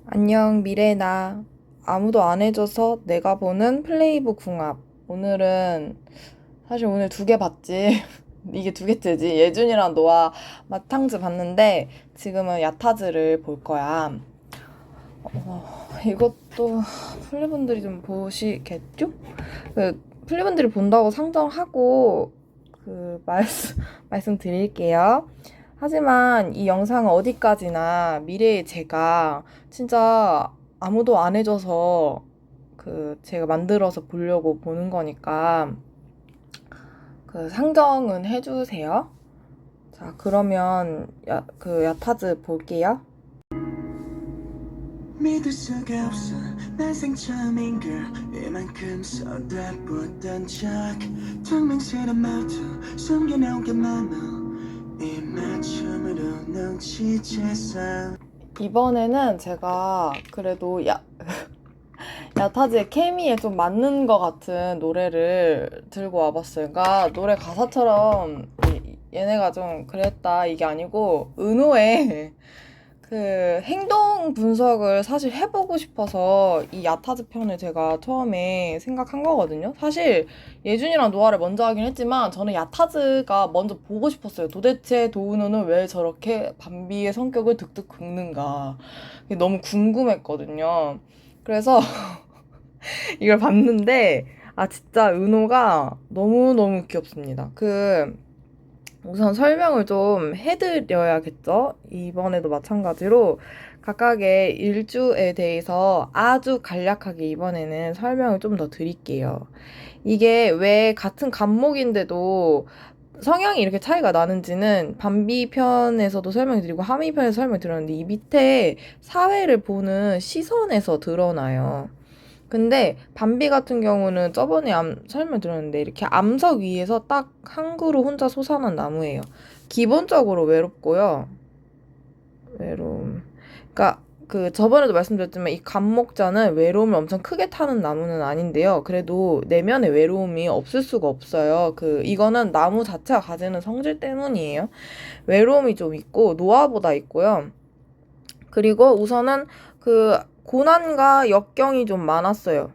안녕, 미래나. 아무도 안 해줘서 내가 보는 플레이북 궁합. 오늘은, 사실 오늘 두 개 봤지. 이게 두 개째지. 예준이랑 노아 마탕즈 봤는데, 지금은 야타즈를 볼 거야. 이것도 플리분들이 좀 보시겠죠? 플리분들이 본다고 상정하고, 말씀드릴게요. 하지만 이 영상은 어디까지나 미래의 제가 진짜 아무도 안 해줘서 제가 만들어서 보려고 보는 거니까 상정은 해주세요. 자, 그러면 야타즈 볼게요. 믿을 수가 없어 난 생처음인 걸 이만큼 쏟아붓던 적 퉁명스런 말투 숨겨놓은 게 많아 이 맞춤으로 눈치챘어. 이번에는 제가 그래도 야타즈의 케미에 좀 맞는 것 같은 노래를 들고 와봤어요. 그러니까 노래 가사처럼 얘네가 좀 그랬다 이게 아니고 은호의 행동 분석을 사실 해보고 싶어서 이 야타즈 편을 제가 처음에 생각한 거거든요. 사실 예준이랑 노아를 먼저 하긴 했지만 저는 야타즈가 먼저 보고 싶었어요. 도대체 도우노는 왜 저렇게 밤비의 성격을 득득 긁는가. 그게 너무 궁금했거든요. 그래서 이걸 봤는데 진짜 은호가 너무너무 귀엽습니다. 우선 설명을 좀 해드려야겠죠? 이번에도 마찬가지로 각각의 일주에 대해서 아주 간략하게 이번에는 설명을 좀 더 드릴게요. 이게 왜 같은 간목인데도 성향이 이렇게 차이가 나는지는 밤비 편에서도 설명드리고 하미 편에서 설명드렸는데 이 밑에 사회를 보는 시선에서 드러나요. 근데 밤비 같은 경우는 저번에 설명드렸는데 이렇게 암석 위에서 딱 한 그루 혼자 솟아난 나무예요. 기본적으로 외롭고요. 외로움. 그러니까 저번에도 말씀드렸지만 이 감목자는 외로움을 엄청 크게 타는 나무는 아닌데요. 그래도 내면의 외로움이 없을 수가 없어요. 이거는 나무 자체가 가지는 성질 때문이에요. 외로움이 좀 있고 노화보다 있고요. 그리고 우선은 고난과 역경이 좀 많았어요.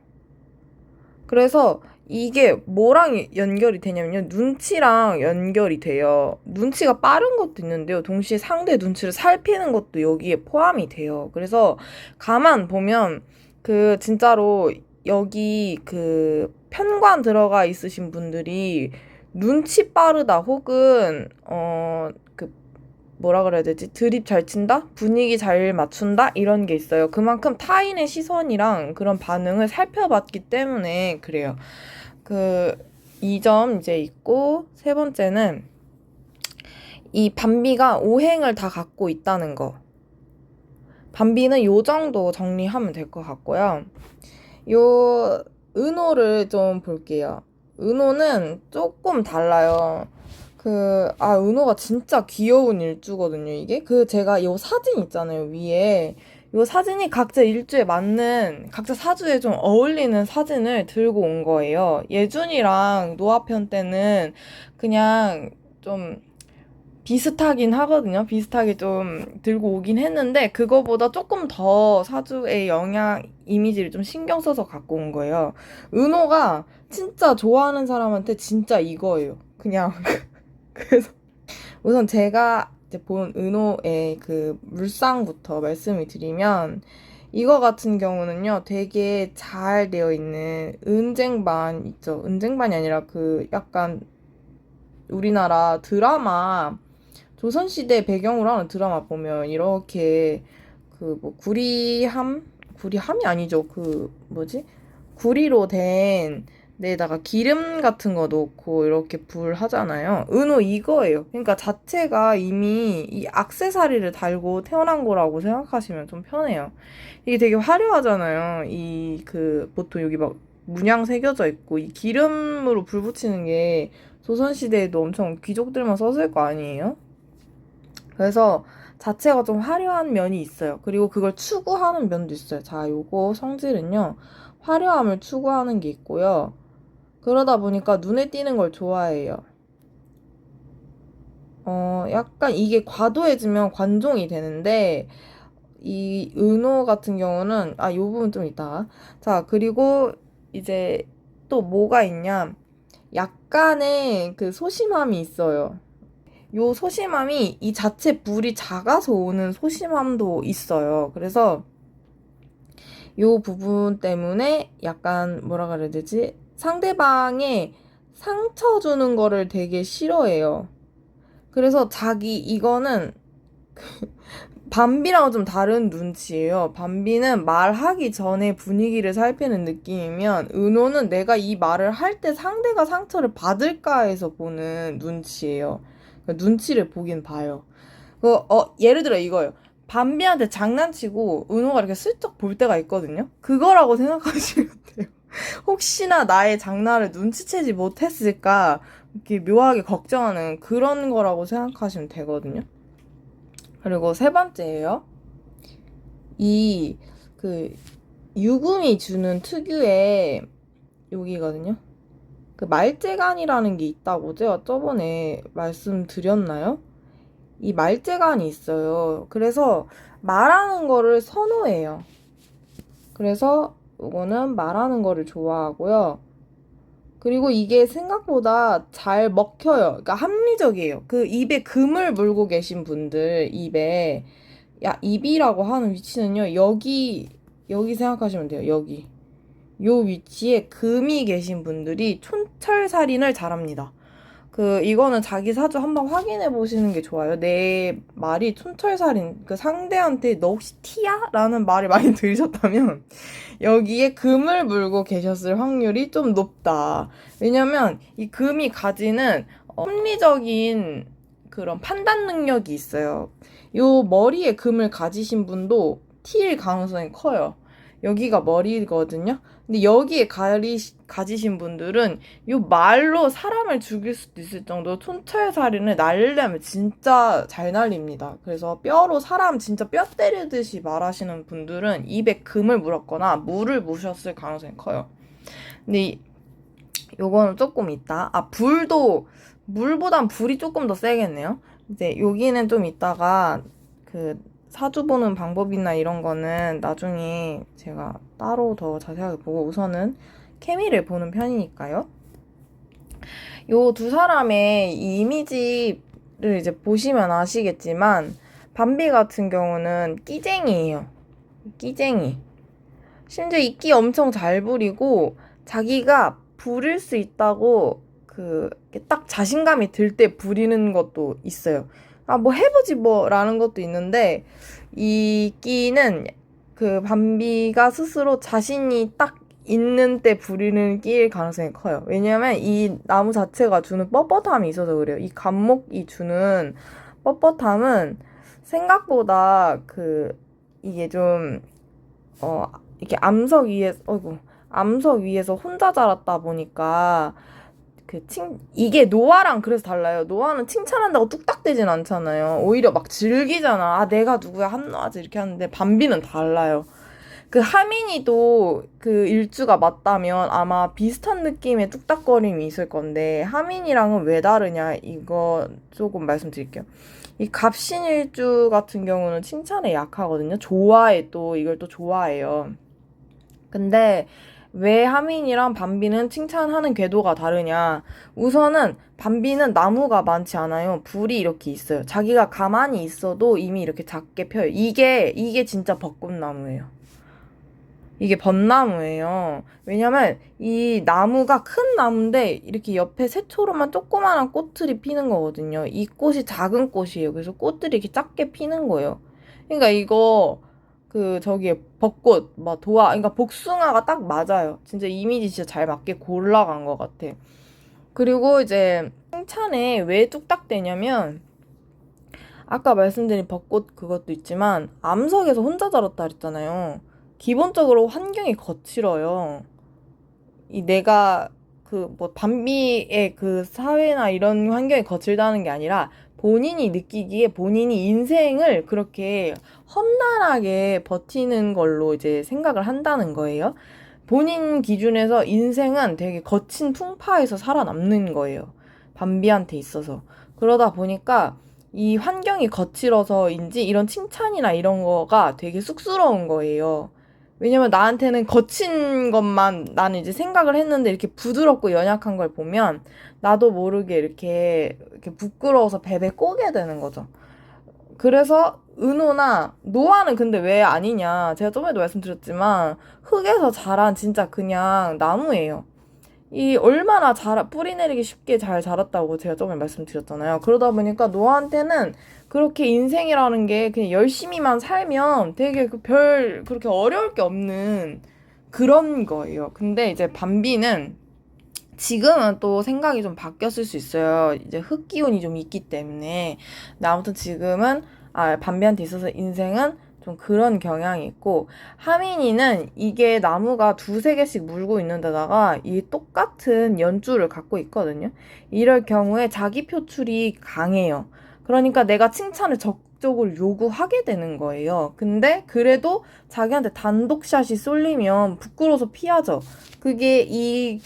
그래서 이게 뭐랑 연결이 되냐면요. 눈치랑 연결이 돼요. 눈치가 빠른 것도 있는데요. 동시에 상대 눈치를 살피는 것도 여기에 포함이 돼요. 그래서 가만 보면 진짜로 여기 편관 들어가 있으신 분들이 눈치 빠르다 혹은 뭐라 그래야 되지? 드립 잘 친다? 분위기 잘 맞춘다? 이런 게 있어요. 그만큼 타인의 시선이랑 그런 반응을 살펴봤기 때문에 그래요. 이 점 이제 있고, 세 번째는 이 밤비가 오행을 다 갖고 있다는 거. 밤비는 요 정도 정리하면 될 것 같고요. 은호를 좀 볼게요. 은호는 조금 달라요. 은호가 진짜 귀여운 일주거든요, 이게. 제가 요 사진 있잖아요, 위에. 요 사진이 각자 일주에 맞는, 각자 사주에 좀 어울리는 사진을 들고 온 거예요. 예준이랑 노아 편 때는 그냥 좀 비슷하긴 하거든요. 비슷하게 좀 들고 오긴 했는데, 그거보다 조금 더 사주의 영향, 이미지를 좀 신경 써서 갖고 온 거예요. 은호가 진짜 좋아하는 사람한테 진짜 이거예요. 그냥. 그래서 우선 제가 이제 본 은호의 물상부터 말씀을 드리면 이거 같은 경우는요 되게 잘 되어 있는 은쟁반 있죠. 은쟁반이 아니라 약간 우리나라 드라마 조선시대 배경으로 하는 드라마 보면 이렇게 구리함이 아니죠. 뭐지? 구리로 된 데다가 기름 같은 거 넣고 이렇게 불 하잖아요. 은호 이거예요. 그러니까 자체가 이미 이 액세서리를 달고 태어난 거라고 생각하시면 좀 편해요. 이게 되게 화려하잖아요. 보통 여기 막 문양 새겨져 있고 이 기름으로 불 붙이는 게 조선시대에도 엄청 귀족들만 썼을 거 아니에요? 그래서 자체가 좀 화려한 면이 있어요. 그리고 그걸 추구하는 면도 있어요. 자, 요거 성질은요. 화려함을 추구하는 게 있고요. 그러다 보니까 눈에 띄는 걸 좋아해요. 약간 이게 과도해지면 관종이 되는데 이 은호 같은 경우는 요 부분 좀 이따가. 자, 그리고 이제 또 뭐가 있냐? 약간의 그 소심함이 있어요. 요 소심함이 이 자체 불이 작아서 오는 소심함도 있어요. 그래서 요 부분 때문에 약간 뭐라 그래야 되지? 상대방의 상처 주는 거를 되게 싫어해요. 그래서 이거는 밤비랑은 좀 다른 눈치예요. 밤비는 말하기 전에 분위기를 살피는 느낌이면 은호는 내가 이 말을 할 때 상대가 상처를 받을까 해서 보는 눈치예요. 그러니까 눈치를 보긴 봐요. 예를 들어 이거예요. 밤비한테 장난치고 은호가 이렇게 슬쩍 볼 때가 있거든요. 그거라고 생각하시면 돼요. 혹시나 나의 장난을 눈치채지 못했을까 이렇게 묘하게 걱정하는 그런 거라고 생각하시면 되거든요. 그리고 세 번째예요. 이 그 유금이 주는 특유의 여기거든요. 그 말재간이라는 게 있다고 제가 저번에 말씀드렸나요? 이 말재간이 있어요. 그래서 말하는 거를 선호해요. 그래서 이거는 말하는 거를 좋아하고요. 그리고 이게 생각보다 잘 먹혀요. 그러니까 합리적이에요. 그 입에 금을 물고 계신 분들 입에 입이라고 하는 위치는요. 여기 생각하시면 돼요. 여기. 요 위치에 금이 계신 분들이 촌철살인을 잘합니다. 이거는 자기 사주 한번 확인해 보시는 게 좋아요. 내 말이 촌철살인, 상대한테 너 혹시 티야? 라는 말을 많이 들으셨다면, 여기에 금을 물고 계셨을 확률이 좀 높다. 왜냐면, 이 금이 가지는 합리적인 그런 판단 능력이 있어요. 요 머리에 금을 가지신 분도 T일 가능성이 커요. 여기가 머리거든요. 근데 여기에 가지신 분들은 요 말로 사람을 죽일 수도 있을 정도로 촌철살인을 날리려면 진짜 잘 날립니다. 그래서 뼈로 사람 진짜 뼈 때리듯이 말하시는 분들은 입에 금을 물었거나 물을 무셨을 가능성이 커요. 근데 요거는 조금 있다. 물보단 불이 조금 더 세겠네요. 이제 여기는 좀 이따가 사주 보는 방법이나 이런 거는 나중에 제가 따로 더 자세하게 보고 우선은 케미를 보는 편이니까요. 요 두 사람의 이 이미지를 이제 보시면 아시겠지만 밤비 같은 경우는 끼쟁이에요. 끼쟁이. 심지어 이 끼 엄청 잘 부리고 자기가 부릴 수 있다고 딱 자신감이 들 때 부리는 것도 있어요. 뭐 해보지 뭐 라는 것도 있는데 이 끼는 밤비가 스스로 자신이 딱 있는 때 부리는 끼일 가능성이 커요. 왜냐면 이 나무 자체가 주는 뻣뻣함이 있어서 그래요. 이 감목이 주는 뻣뻣함은 생각보다 이게 좀 이렇게 암석 위에서 혼자 자랐다 보니까 이게 노아랑 그래서 달라요. 노아는 칭찬한다고 뚝딱대진 않잖아요. 오히려 막 즐기잖아. 내가 누구야, 한노아지 이렇게 하는데 밤비는 달라요. 하민이도 일주가 맞다면 아마 비슷한 느낌의 뚝딱거림이 있을 건데 하민이랑은 왜 다르냐 이거 조금 말씀드릴게요. 이 갑신일주 같은 경우는 칭찬에 약하거든요. 이걸 또 좋아해요. 근데 왜 하민이랑 밤비는 칭찬하는 궤도가 다르냐? 우선은 밤비는 나무가 많지 않아요. 불이 이렇게 있어요. 자기가 가만히 있어도 이미 이렇게 작게 펴요. 이게 진짜 벚꽃나무예요. 이게 벚나무예요. 왜냐면 이 나무가 큰 나무인데 이렇게 옆에 새초로만 조그마한 꽃들이 피는 거거든요. 이 꽃이 작은 꽃이에요. 그래서 꽃들이 이렇게 작게 피는 거예요. 그러니까 이거 벚꽃, 그러니까 복숭아가 딱 맞아요. 진짜 이미지 진짜 잘 맞게 골라간 것 같아. 그리고 이제 칭찬에 왜 뚝딱대냐면 아까 말씀드린 벚꽃 그것도 있지만 암석에서 혼자 자랐다 그랬잖아요. 기본적으로 환경이 거칠어요. 내가 밤비의 사회나 이런 환경이 거칠다는 게 아니라 본인이 느끼기에 본인이 인생을 그렇게 험난하게 버티는 걸로 이제 생각을 한다는 거예요. 본인 기준에서 인생은 되게 거친 풍파에서 살아남는 거예요. 밤비한테 있어서. 그러다 보니까 이 환경이 거칠어서인지 이런 칭찬이나 이런 거가 되게 쑥스러운 거예요. 왜냐면 나한테는 거친 것만 나는 이제 생각을 했는데 이렇게 부드럽고 연약한 걸 보면 나도 모르게 이렇게 부끄러워서 베베 꼬게 되는 거죠. 그래서 은호나 노아는 근데 왜 아니냐. 제가 저번에도 말씀드렸지만 흙에서 자란 진짜 그냥 나무예요. 이 얼마나 뿌리 내리기 쉽게 잘 자랐다고 제가 저번에 말씀드렸잖아요. 그러다 보니까 노아한테는 그렇게 인생이라는 게 그냥 열심히만 살면 되게 그렇게 어려울 게 없는 그런 거예요. 근데 이제 밤비는 지금은 또 생각이 좀 바뀌었을 수 있어요. 이제 흙 기운이 좀 있기 때문에. 근데 아무튼 지금은, 밤비한테 있어서 인생은 좀 그런 경향이 있고, 하민이는 이게 나무가 두세 개씩 물고 있는 데다가 이 똑같은 연줄을 갖고 있거든요. 이럴 경우에 자기 표출이 강해요. 그러니까 내가 칭찬을 적극적으로 요구하게 되는 거예요. 근데 그래도 자기한테 단독샷이 쏠리면 부끄러워서 피하죠. 그게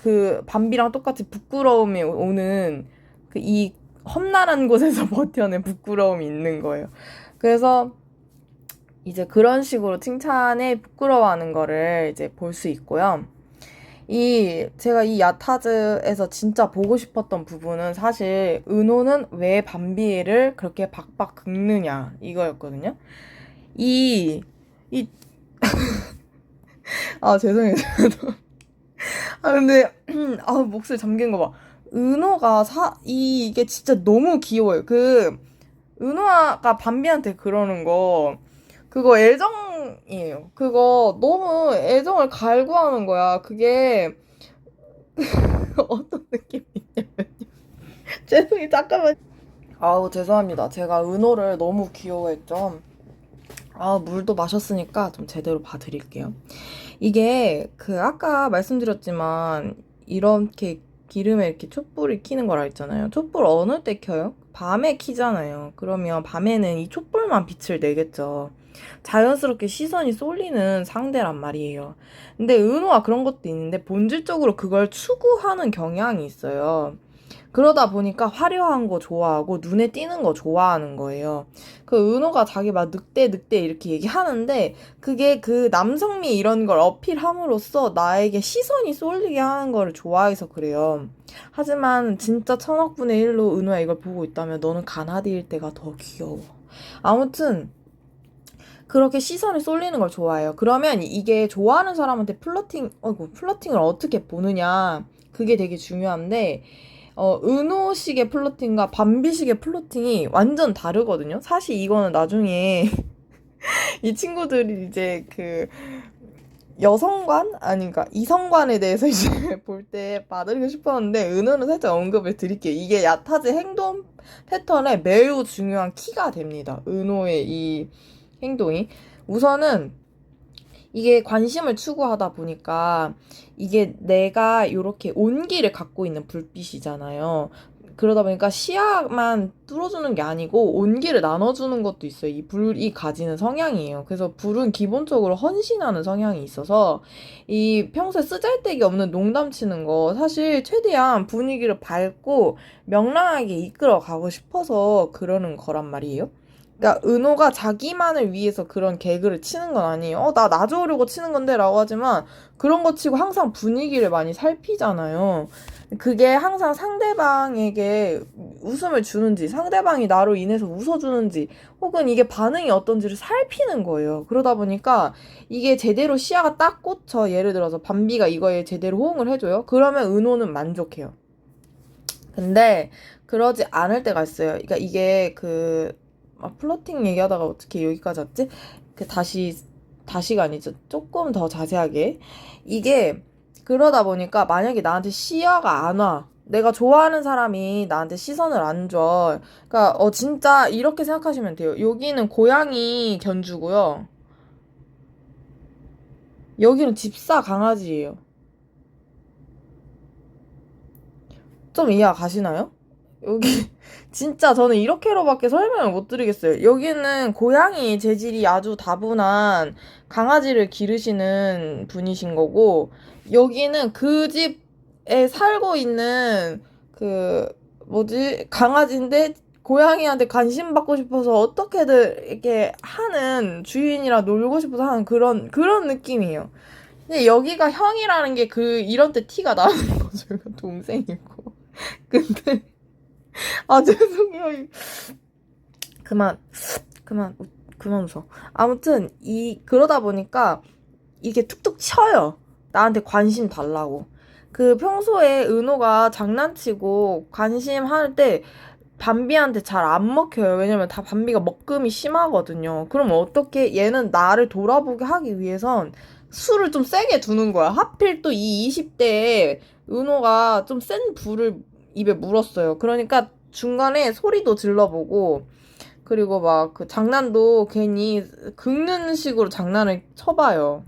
밤비랑 똑같이 부끄러움이 오는 이 험난한 곳에서 버텨낸 부끄러움이 있는 거예요. 그래서 이제 그런 식으로 칭찬에 부끄러워하는 거를 이제 볼 수 있고요. 제가 이 야타즈에서 진짜 보고 싶었던 부분은 사실 은호는 왜 밤비를 그렇게 박박 긁느냐 이거였거든요. 이, 이, 죄송해요. 근데, 목소리 잠긴 거 봐. 은호가 이게 진짜 너무 귀여워요. 은호가 밤비한테 그러는 거, 그거 애정이에요. 그거 너무 애정을 갈구하는 거야. 그게, 어떤 느낌이냐면요. 죄송해요, 잠깐만. 죄송합니다. 제가 은호를 너무 귀여워했죠. 물도 마셨으니까 좀 제대로 봐드릴게요. 이게 아까 말씀드렸지만 이렇게 기름에 이렇게 촛불을 켜는 거라 했잖아요. 촛불 어느 때 켜요? 밤에 켜잖아요. 그러면 밤에는 이 촛불만 빛을 내겠죠. 자연스럽게 시선이 쏠리는 상대란 말이에요. 근데 은호가 그런 것도 있는데 본질적으로 그걸 추구하는 경향이 있어요. 그러다 보니까 화려한 거 좋아하고 눈에 띄는 거 좋아하는 거예요. 은호가 자기 막 늑대 이렇게 얘기하는데 그게 남성미 이런 걸 어필함으로써 나에게 시선이 쏠리게 하는 거를 좋아해서 그래요. 하지만 진짜 천억분의 일로 은호야 이걸 보고 있다면 너는 가나디일 때가 더 귀여워. 아무튼 그렇게 시선이 쏠리는 걸 좋아해요. 그러면 이게 좋아하는 사람한테 플러팅을 어떻게 보느냐 그게 되게 중요한데 은호식의 플러팅과 밤비식의 플러팅이 완전 다르거든요. 사실 이거는 나중에 이 친구들이 이제 여성관? 아닌가 이성관에 대해서 이제 볼 때 봐드리고 싶었는데 은호는 살짝 언급을 드릴게요. 이게 야타즈 행동 패턴에 매우 중요한 키가 됩니다. 은호의 이 행동이. 우선은 이게 관심을 추구하다 보니까 이게 내가 이렇게 온기를 갖고 있는 불빛이잖아요. 그러다 보니까 시야만 뚫어주는 게 아니고 온기를 나눠주는 것도 있어요. 이 불이 가지는 성향이에요. 그래서 불은 기본적으로 헌신하는 성향이 있어서 이 평소에 쓰잘데기 없는 농담 치는 거 사실 최대한 분위기를 밝고 명랑하게 이끌어 가고 싶어서 그러는 거란 말이에요. 그러니까 은호가 자기만을 위해서 그런 개그를 치는 건 아니에요. 나 좋으려고 치는 건데 라고 하지만 그런 거 치고 항상 분위기를 많이 살피잖아요. 그게 항상 상대방에게 웃음을 주는지 상대방이 나로 인해서 웃어주는지 혹은 이게 반응이 어떤지를 살피는 거예요. 그러다 보니까 이게 제대로 시야가 딱 꽂혀. 예를 들어서 밤비가 이거에 제대로 호응을 해줘요. 그러면 은호는 만족해요. 근데 그러지 않을 때가 있어요. 그러니까 이게 플러팅 얘기하다가 어떻게 여기까지 왔지? 다시가 아니죠. 조금 더 자세하게. 이게, 그러다 보니까 만약에 나한테 시야가 안 와. 내가 좋아하는 사람이 나한테 시선을 안 줘. 그러니까, 진짜 이렇게 생각하시면 돼요. 여기는 고양이 견주고요. 여기는 집사 강아지예요. 좀 이해가 가시나요? 여기 진짜 저는 이렇게로밖에 설명을 못 드리겠어요. 여기는 고양이 재질이 아주 다분한 강아지를 기르시는 분이신 거고 여기는 그 집에 살고 있는 강아지인데 고양이한테 관심 받고 싶어서 어떻게든 이렇게 하는, 주인이랑 놀고 싶어서 하는 그런 느낌이에요. 근데 여기가 형이라는 게 이런 때 티가 나는 거죠. 이거 동생이고. 근데, 아, 죄송해요. 그만, 그만 웃어. 아무튼, 그러다 보니까 이게 툭툭 쳐요. 나한테 관심 달라고. 평소에 은호가 장난치고 관심 할 때 밤비한테 잘 안 먹혀요. 왜냐면 다 밤비가 먹금이 심하거든요. 그럼 어떻게 얘는 나를 돌아보게 하기 위해선 술을 좀 세게 두는 거야. 하필 또 이 20대에 은호가 좀 센 불을 입에 물었어요. 그러니까 중간에 소리도 질러보고, 그리고 막 장난도 괜히 긁는 식으로 장난을 쳐봐요.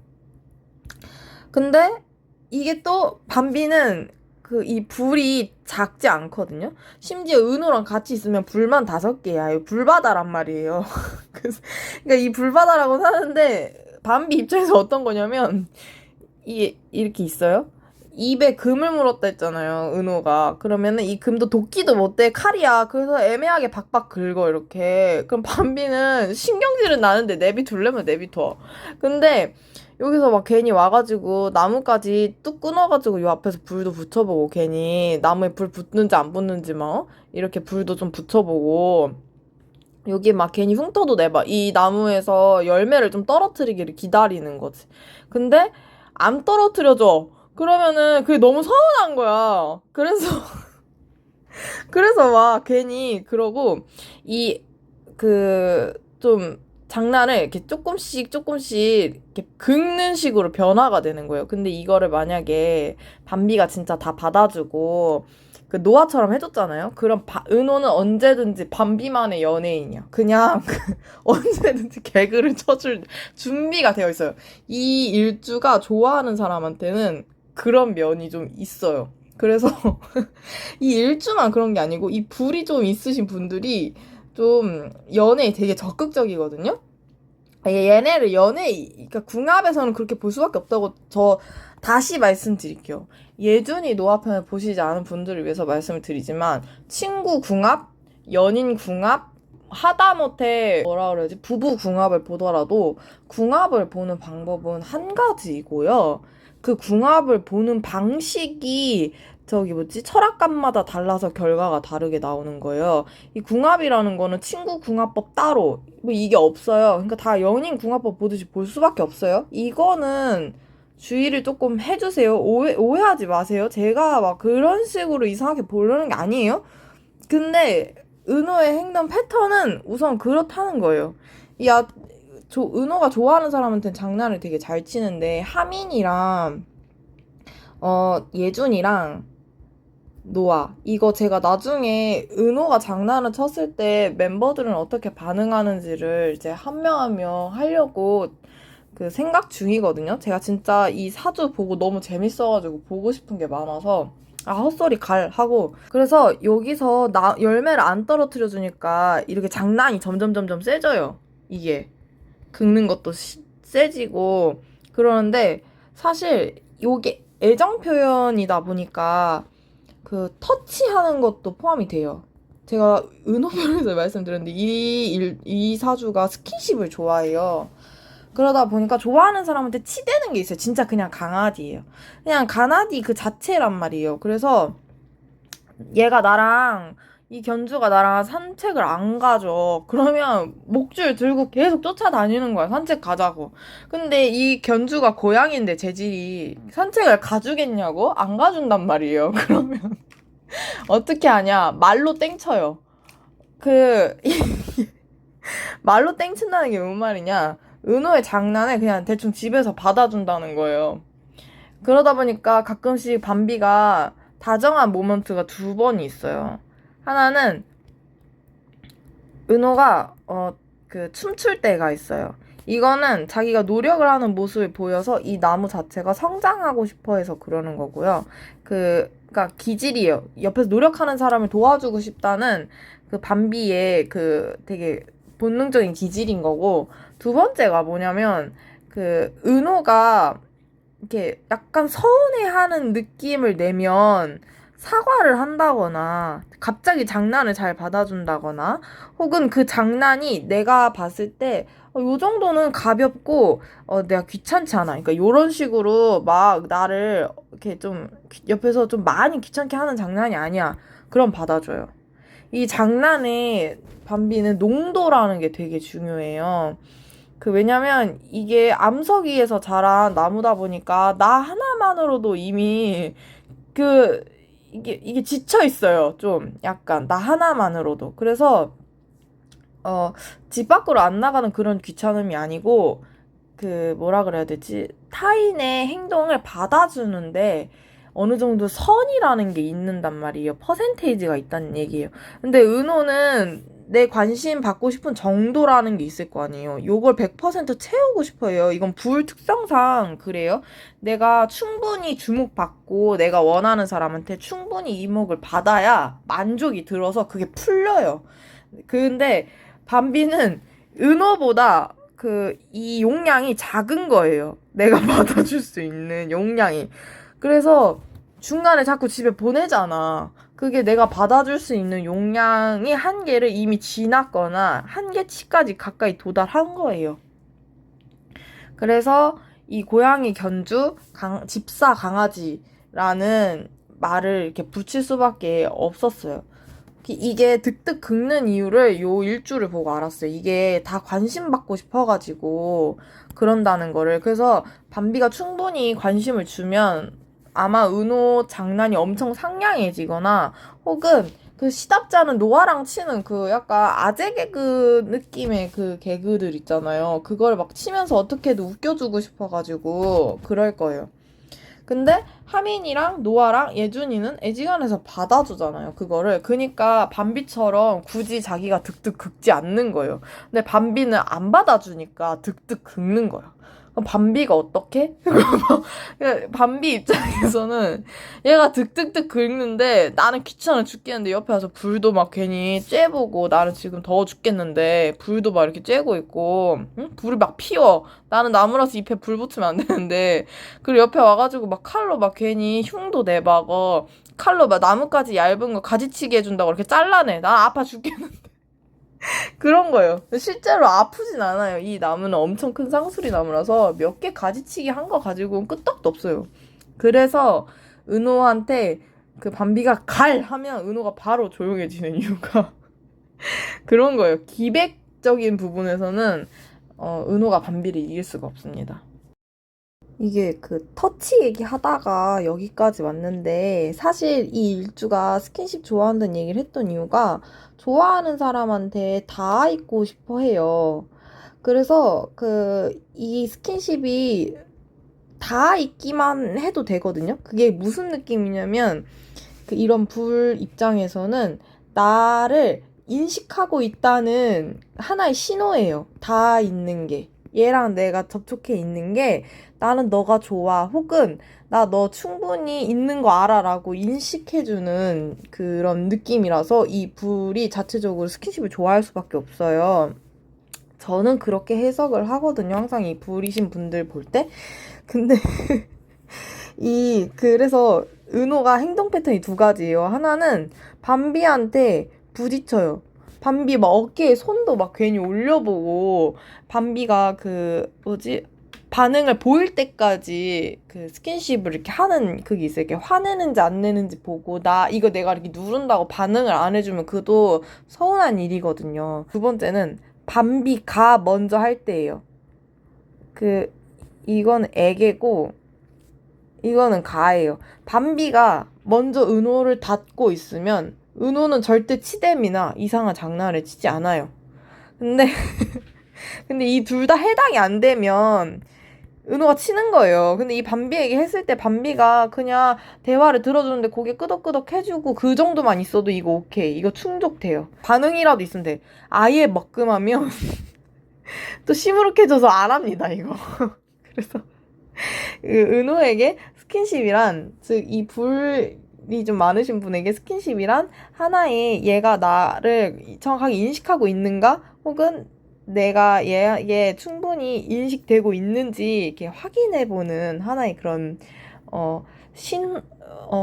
근데 이게 또 밤비는 이 불이 작지 않거든요. 심지어 은호랑 같이 있으면 불만 5개야. 불바다란 말이에요. 그러니까 이 불바다라고 사는데 밤비 입장에서 어떤 거냐면 이게 이렇게 있어요. 입에 금을 물었다 했잖아요, 은호가. 그러면은 이 금도 도끼도 못돼, 칼이야. 그래서 애매하게 박박 긁어, 이렇게. 그럼 밤비는 신경질은 나는데 내비둘려면 내비둬. 근데 여기서 막 괜히 와가지고 나무까지 뚝 끊어가지고 요 앞에서 불도 붙여보고, 괜히 나무에 불 붙는지 안 붙는지 막 이렇게 불도 좀 붙여보고, 여기 막 괜히 흉터도 내봐. 이 나무에서 열매를 좀 떨어뜨리기를 기다리는 거지. 근데 안 떨어뜨려줘. 그러면은 그게 너무 서운한 거야. 그래서 막 괜히 그러고, 좀 장난을 이렇게 조금씩 이렇게 긁는 식으로 변화가 되는 거예요. 근데 이거를 만약에 밤비가 진짜 다 받아주고 노아처럼 해줬잖아요. 그럼 은호는 언제든지 밤비만의 연예인이야. 그냥 언제든지 개그를 쳐줄 준비가 되어 있어요. 이 일주가 좋아하는 사람한테는 그런 면이 좀 있어요. 그래서 이 일주만 그런 게 아니고 이 불이 좀 있으신 분들이 좀 연애에 되게 적극적이거든요. 얘네를 그러니까 궁합에서는 그렇게 볼 수밖에 없다고 저 다시 말씀드릴게요. 예준이 노아편을 보시지 않은 분들을 위해서 말씀을 드리지만, 친구 궁합, 연인 궁합, 하다못해 부부 궁합을 보더라도 궁합을 보는 방법은 한 가지이고요. 그 궁합을 보는 방식이 철학관마다 달라서 결과가 다르게 나오는 거예요. 이 궁합이라는 거는 친구 궁합법 따로 이게 없어요. 그러니까 다 연인 궁합법 보듯이 볼 수밖에 없어요. 이거는 주의를 조금 해주세요. 오해하지 마세요. 제가 막 그런 식으로 이상하게 보려는 게 아니에요. 근데 은호의 행동 패턴은 우선 그렇다는 거예요. 은호가 좋아하는 사람한테는 장난을 되게 잘 치는데, 하민이랑 예준이랑 노아, 이거 제가 나중에 은호가 장난을 쳤을 때 멤버들은 어떻게 반응하는지를 이제 한 명 한 명 하려고 생각 중이거든요. 제가 진짜 이 사주 보고 너무 재밌어가지고 보고 싶은 게 많아서 헛소리 하고. 그래서 여기서 열매를 안 떨어뜨려 주니까 이렇게 장난이 점점 세져요. 이게 긁는 것도 세지고. 그러는데 사실 요게 애정 표현이다 보니까 터치하는 것도 포함이 돼요. 제가 은호편에서 말씀드렸는데 이 사주가 스킨십을 좋아해요. 그러다 보니까 좋아하는 사람한테 치대는 게 있어요. 진짜 그냥 강아지예요. 그냥 강아지 그 자체란 말이에요. 그래서 이 견주가 나랑 산책을 안 가죠. 그러면 목줄 들고 계속 쫓아다니는 거야. 산책 가자고. 근데 이 견주가 고양이인데 재질이 산책을 가주겠냐고? 안 가준단 말이에요. 그러면 어떻게 하냐? 말로 땡쳐요. 말로 땡친다는 게 무슨 말이냐? 은호의 장난에 그냥 대충 집에서 받아준다는 거예요. 그러다 보니까 가끔씩 밤비가 다정한 모먼트가 2번이 있어요. 하나는 은호가 춤출 때가 있어요. 이거는 자기가 노력을 하는 모습을 보여서 이 나무 자체가 성장하고 싶어 해서 그러는 거고요. 그러니까 기질이에요. 옆에서 노력하는 사람을 도와주고 싶다는 밤비의 되게 본능적인 기질인 거고, 2번째가 뭐냐면 은호가 이렇게 약간 서운해하는 느낌을 내면 사과를 한다거나 갑자기 장난을 잘 받아준다거나 혹은 그 장난이 내가 봤을 때 요 정도는 가볍고 내가 귀찮지 않아. 그러니까 요런 식으로 막 나를 이렇게 좀 옆에서 좀 많이 귀찮게 하는 장난이 아니야. 그럼 받아줘요. 이 장난의 반비는 농도라는 게 되게 중요해요. 왜냐면 이게 암석위에서 자란 나무다 보니까 나 하나만으로도 이미 그 이게 지쳐 있어요. 좀 약간 나 하나만으로도. 그래서 집 밖으로 안 나가는 그런 귀찮음이 아니고 뭐라 그래야 되지? 타인의 행동을 받아주는데 어느 정도 선이라는 게 있는단 말이에요. 퍼센테이지가 있다는 얘기예요. 근데 은호는 내 관심 받고 싶은 정도라는 게 있을 거 아니에요. 요걸 100% 채우고 싶어요. 이건 불 특성상 그래요. 내가 충분히 주목받고 내가 원하는 사람한테 충분히 이목을 받아야 만족이 들어서 그게 풀려요. 근데 밤비는 은호보다 이 용량이 작은 거예요. 내가 받아줄 수 있는 용량이. 그래서 중간에 자꾸 집에 보내잖아. 그게 내가 받아줄 수 있는 용량이 한계를 이미 지났거나 한계치까지 가까이 도달한 거예요. 그래서 이 고양이 견주 집사 강아지라는 말을 이렇게 붙일 수밖에 없었어요. 이게 득득 긁는 이유를 요 일주를 보고 알았어요. 이게 다 관심 받고 싶어가지고 그런다는 거를. 그래서 밤비가 충분히 관심을 주면 아마 은호 장난이 엄청 상냥해지거나 혹은 시답잖은 노아랑 치는 약간 아재 개그 느낌의 개그들 있잖아요. 그걸 막 치면서 어떻게든 웃겨주고 싶어가지고 그럴 거예요. 근데 하민이랑 노아랑 예준이는 애지간해서 받아주잖아요. 그거를. 그니까 밤비처럼 굳이 자기가 득득 긁지 않는 거예요. 근데 밤비는 안 받아주니까 득득 긁는 거야. 그럼 밤비가 어떻게? 밤비 입장에서는 얘가 득득득 긁는데 나는 귀찮아 죽겠는데 옆에 와서 불도 막 괜히 쬐보고 나는 지금 더워 죽겠는데 불도 막 이렇게 쬐고 있고 응? 불이 막 피워. 나는 나무라서 잎에 불 붙으면 안 되는데 그리고 옆에 와가지고 막 칼로 막 괜히 흉도 내박어. 칼로 막 나뭇가지 얇은 거 가지치기 해준다고 이렇게 잘라내. 난 아파 죽겠는데. 그런 거예요. 실제로 아프진 않아요. 이 나무는 엄청 큰 쌍수리 나무라서 몇 개 가지치기 한 거 가지고는 끄떡도 없어요. 그래서 은호한테 밤비가 갈 하면 은호가 바로 조용해지는 이유가 그런 거예요. 기백적인 부분에서는 은호가 밤비를 이길 수가 없습니다. 이게 터치 얘기 하다가 여기까지 왔는데 사실 이 일주가 스킨십 좋아한다는 얘기를 했던 이유가 좋아하는 사람한테 닿아있고 싶어 해요. 그래서 이 스킨십이 닿아있기만 해도 되거든요. 그게 무슨 느낌이냐면 이런 불 입장에서는 나를 인식하고 있다는 하나의 신호예요. 닿아있는 게. 얘랑 내가 접촉해 있는 게 나는 너가 좋아 혹은 나 너 충분히 있는 거 알아라고 인식해주는 그런 느낌이라서 이 불이 자체적으로 스킨십을 좋아할 수밖에 없어요. 저는 그렇게 해석을 하거든요. 항상 이 불이신 분들 볼 때. 근데 그래서 은호가 행동 패턴이 두 가지예요. 하나는 밤비한테 부딪혀요. 밤비 막 어깨에 손도 막 괜히 올려보고 밤비가 반응을 보일 때까지 스킨십을 이렇게 하는 그게 있어요. 이렇게 화내는지 안 내는지 보고 이거 내가 이렇게 누른다고 반응을 안 해주면 그도 서운한 일이거든요. 두 번째는 밤비가 먼저 할 때예요. 이건 애게고 이거는 가예요. 밤비가 먼저 은호를 닫고 있으면 은호는 절대 치댐이나 이상한 장난을 치지 않아요. 근데 이 둘 다 해당이 안 되면 은호가 치는 거예요. 근데 이 밤비에게 했을 때 밤비가 그냥 대화를 들어주는데 고개 끄덕끄덕 해주고 그 정도만 있어도 이거 오케이. 이거 충족돼요. 반응이라도 있으면 돼. 아예 먹금하면 또 시무룩해져서 안 합니다, 이거. 그래서 은호에게 스킨십이란, 즉 이 불이 좀 많으신 분에게 스킨십이란 하나의 얘가 나를 정확하게 인식하고 있는가 혹은 내가 얘 충분히 인식되고 있는지 이렇게 확인해보는 하나의 그런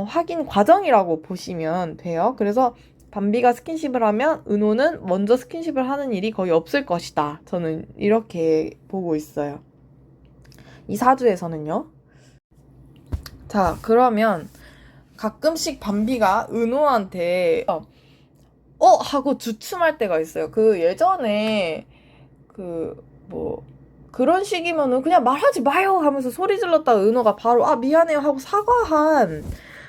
확인 과정이라고 보시면 돼요. 그래서 밤비가 스킨십을 하면 은호는 먼저 스킨십을 하는 일이 거의 없을 것이다. 저는 이렇게 보고 있어요. 이 사주에서는요. 자, 그러면 가끔씩 밤비가 은호한테 하고 주춤할 때가 있어요. 그 예전에 그런 식이면은 그냥 말하지 마요 하면서 소리 질렀다가 은호가 바로 미안해요 하고 사과한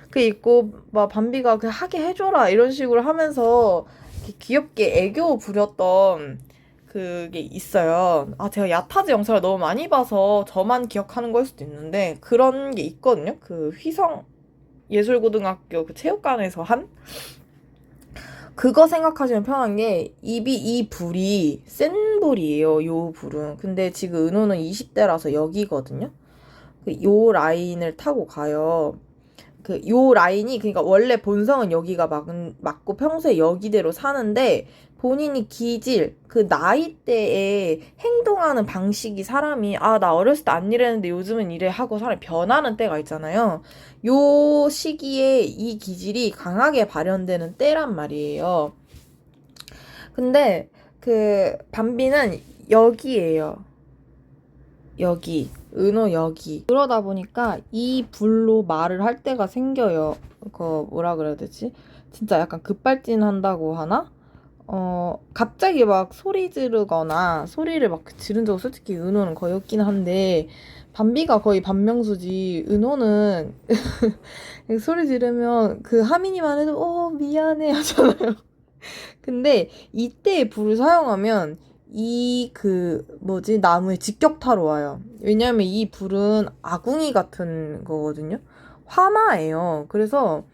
그 있고, 막 밤비가 그냥 하게 해줘라 이런 식으로 하면서 이렇게 귀엽게 애교 부렸던 그게 있어요. 제가 야타즈 영상을 너무 많이 봐서 저만 기억하는 걸 수도 있는데 그런 게 있거든요. 그 휘성 예술고등학교 그 체육관에서 한 그거 생각하시면 편한 게 이 불이 센 불이에요. 요 불은. 근데 지금 은호는 20대라서 여기거든요. 요 라인을 타고 가요. 요 라인이 그러니까 원래 본성은 여기가 맞고 평소에 여기대로 사는데 본인이 기질 그 나이대에 행동하는 방식이 사람이 나 어렸을 때 안 이랬는데 요즘은 이래 하고 사람이 변하는 때가 있잖아요. 요 시기에 이 기질이 강하게 발현되는 때란 말이에요. 근데 그 밤비는 여기예요. 여기, 은호 여기. 그러다 보니까 이 불로 말을 할 때가 생겨요. 뭐라 그래야 되지? 진짜 약간 급발진한다고 하나? 갑자기 막 소리 지르거나 소리를 막 지른 적 솔직히 은호는 거의 없긴 한데 밤비가 거의 반명수지. 은호는 소리 지르면 그 하민이만 해도 미안해 하잖아요. 근데 이때 불을 사용하면 나무에 직격타로 와요. 왜냐면 이 불은 아궁이 같은 거거든요. 화마예요. 그래서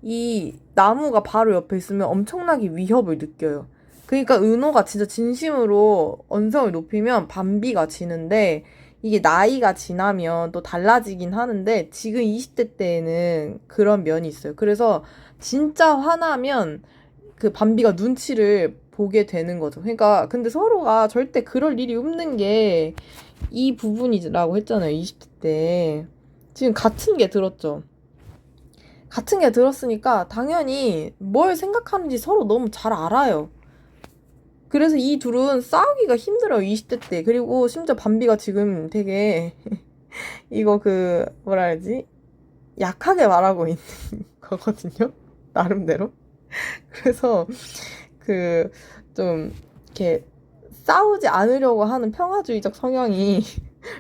이 나무가 바로 옆에 있으면 엄청나게 위협을 느껴요. 그러니까 은호가 진짜 진심으로 언성을 높이면 밤비가 지는데 이게 나이가 지나면 또 달라지긴 하는데 지금 20대 때에는 그런 면이 있어요. 그래서 진짜 화나면 그 밤비가 눈치를 보게 되는 거죠. 그러니까 근데 서로가 절대 그럴 일이 없는 게 이 부분이라고 했잖아요. 20대 때. 지금 같은 게 들었죠. 같은 게 들었으니까 당연히 뭘 생각하는지 서로 너무 잘 알아요. 그래서 이 둘은 싸우기가 힘들어요. 20대 때. 그리고 심지어 밤비가 지금 되게 이거 뭐라 해야지? 약하게 말하고 있는 거거든요. 나름대로. 그래서 좀 이렇게 싸우지 않으려고 하는 평화주의적 성향이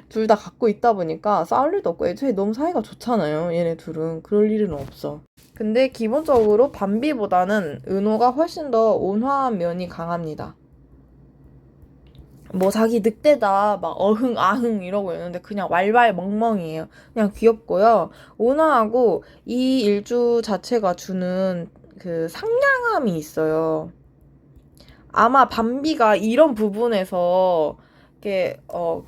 둘 다 갖고 있다 보니까 싸울 일도 없고 애초에 너무 사이가 좋잖아요. 얘네 둘은 그럴 일은 없어. 근데 기본적으로 밤비보다는 은호가 훨씬 더 온화한 면이 강합니다. 자기 늑대다 막 어흥 아흥 이러고 있는데 그냥 왈왈 멍멍이에요. 그냥 귀엽고요. 온화하고 이 일주 자체가 주는 그 상냥함이 있어요. 아마 밤비가 이런 부분에서 이렇게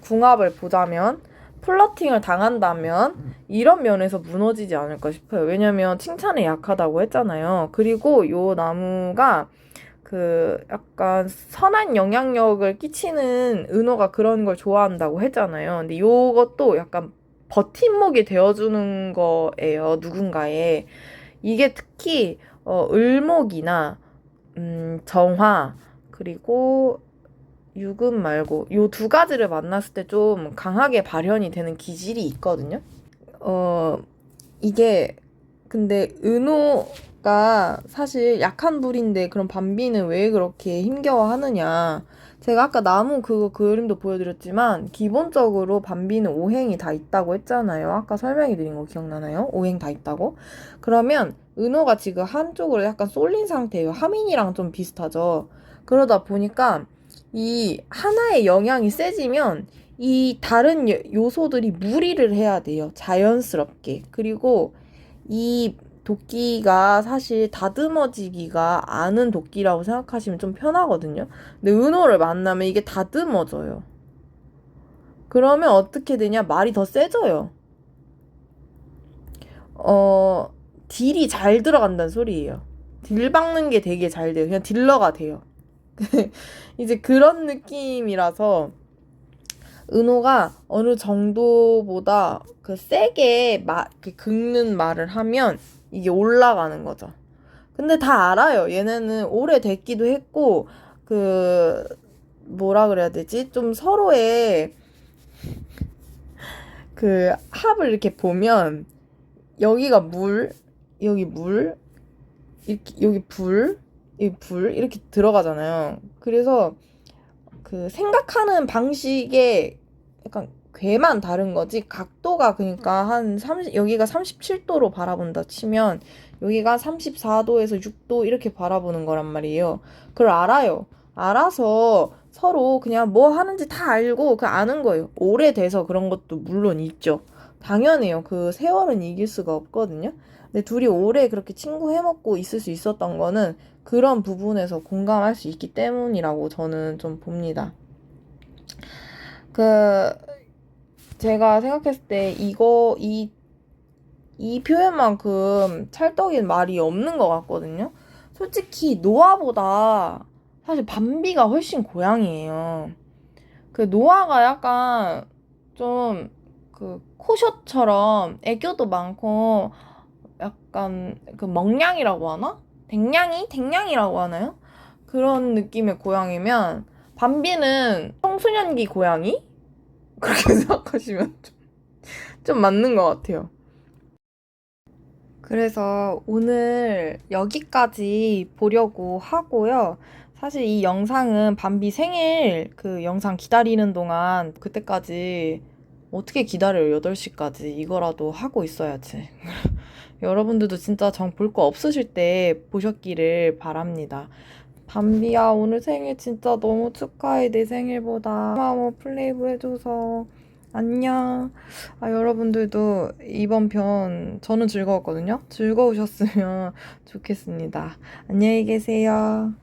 궁합을 보자면 플러팅을 당한다면 이런 면에서 무너지지 않을까 싶어요. 왜냐면 칭찬에 약하다고 했잖아요. 그리고 요 나무가 약간 선한 영향력을 끼치는 은호가 그런 걸 좋아한다고 했잖아요. 근데 요것도 약간 버팀목이 되어주는 거예요. 누군가의. 이게 특히 을목이나 정화 그리고 유금 말고 요 두 가지를 만났을 때 좀 강하게 발현이 되는 기질이 있거든요. 이게 근데 은호가 사실 약한 불인데 그럼 밤비는 왜 그렇게 힘겨워하느냐. 제가 아까 나무 그림도 보여드렸지만 기본적으로 밤비는 오행이 다 있다고 했잖아요. 아까 설명해드린 거 기억나나요? 오행 다 있다고. 그러면 은호가 지금 한쪽으로 약간 쏠린 상태예요. 하민이랑 좀 비슷하죠. 그러다 보니까 이 하나의 영향이 세지면 이 다른 요소들이 무리를 해야 돼요. 자연스럽게. 그리고 이 도끼가 사실 다듬어지기가 않은 도끼라고 생각하시면 좀 편하거든요. 근데 은호를 만나면 이게 다듬어져요. 그러면 어떻게 되냐? 말이 더 세져요. 딜이 잘 들어간다는 소리예요. 딜 박는 게 되게 잘 돼요. 그냥 딜러가 돼요. 이제 그런 느낌이라서 은호가 어느 정도보다 그 세게 긁는 말을 하면 이게 올라가는 거죠. 근데 다 알아요. 얘네는 오래됐기도 했고, 뭐라 그래야 되지? 좀 서로의 그 합을 이렇게 보면, 여기가 물, 여기 물, 이렇게, 여기 불, 이렇게 들어가잖아요. 그래서 그 생각하는 방식에 약간 궤만 다른 거지. 각도가 그러니까 여기가 37도로 바라본다 치면 여기가 34도에서 6도 이렇게 바라보는 거란 말이에요. 그걸 알아요. 알아서 서로 그냥 뭐 하는지 다 알고 그 아는 거예요. 오래돼서 그런 것도 물론 있죠. 당연해요. 그 세월은 이길 수가 없거든요. 근데 둘이 오래 그렇게 친구 해먹고 있을 수 있었던 거는 그런 부분에서 공감할 수 있기 때문이라고 저는 좀 봅니다. 제가 생각했을 때 이 표현만큼 찰떡인 말이 없는 것 같거든요. 솔직히 노아보다 사실 밤비가 훨씬 고양이에요. 노아가 약간 좀 코숏처럼 애교도 많고 약간 멍냥이라고 하나? 댕냥이라고 하나요? 그런 느낌의 고양이면 밤비는 청소년기 고양이? 그렇게 생각하시면 좀 맞는 것 같아요. 그래서 오늘 여기까지 보려고 하고요. 사실 이 영상은 밤비 생일 영상 기다리는 동안 그때까지 어떻게 기다려요? 8시까지 이거라도 하고 있어야지. 여러분들도 진짜 정 볼 거 없으실 때 보셨기를 바랍니다. 밤비야, 오늘 생일 진짜 너무 축하해. 내 생일보다 고마워. 플레이브 해줘서. 안녕. 여러분들도 이번 편 저는 즐거웠거든요. 즐거우셨으면 좋겠습니다. 안녕히 계세요.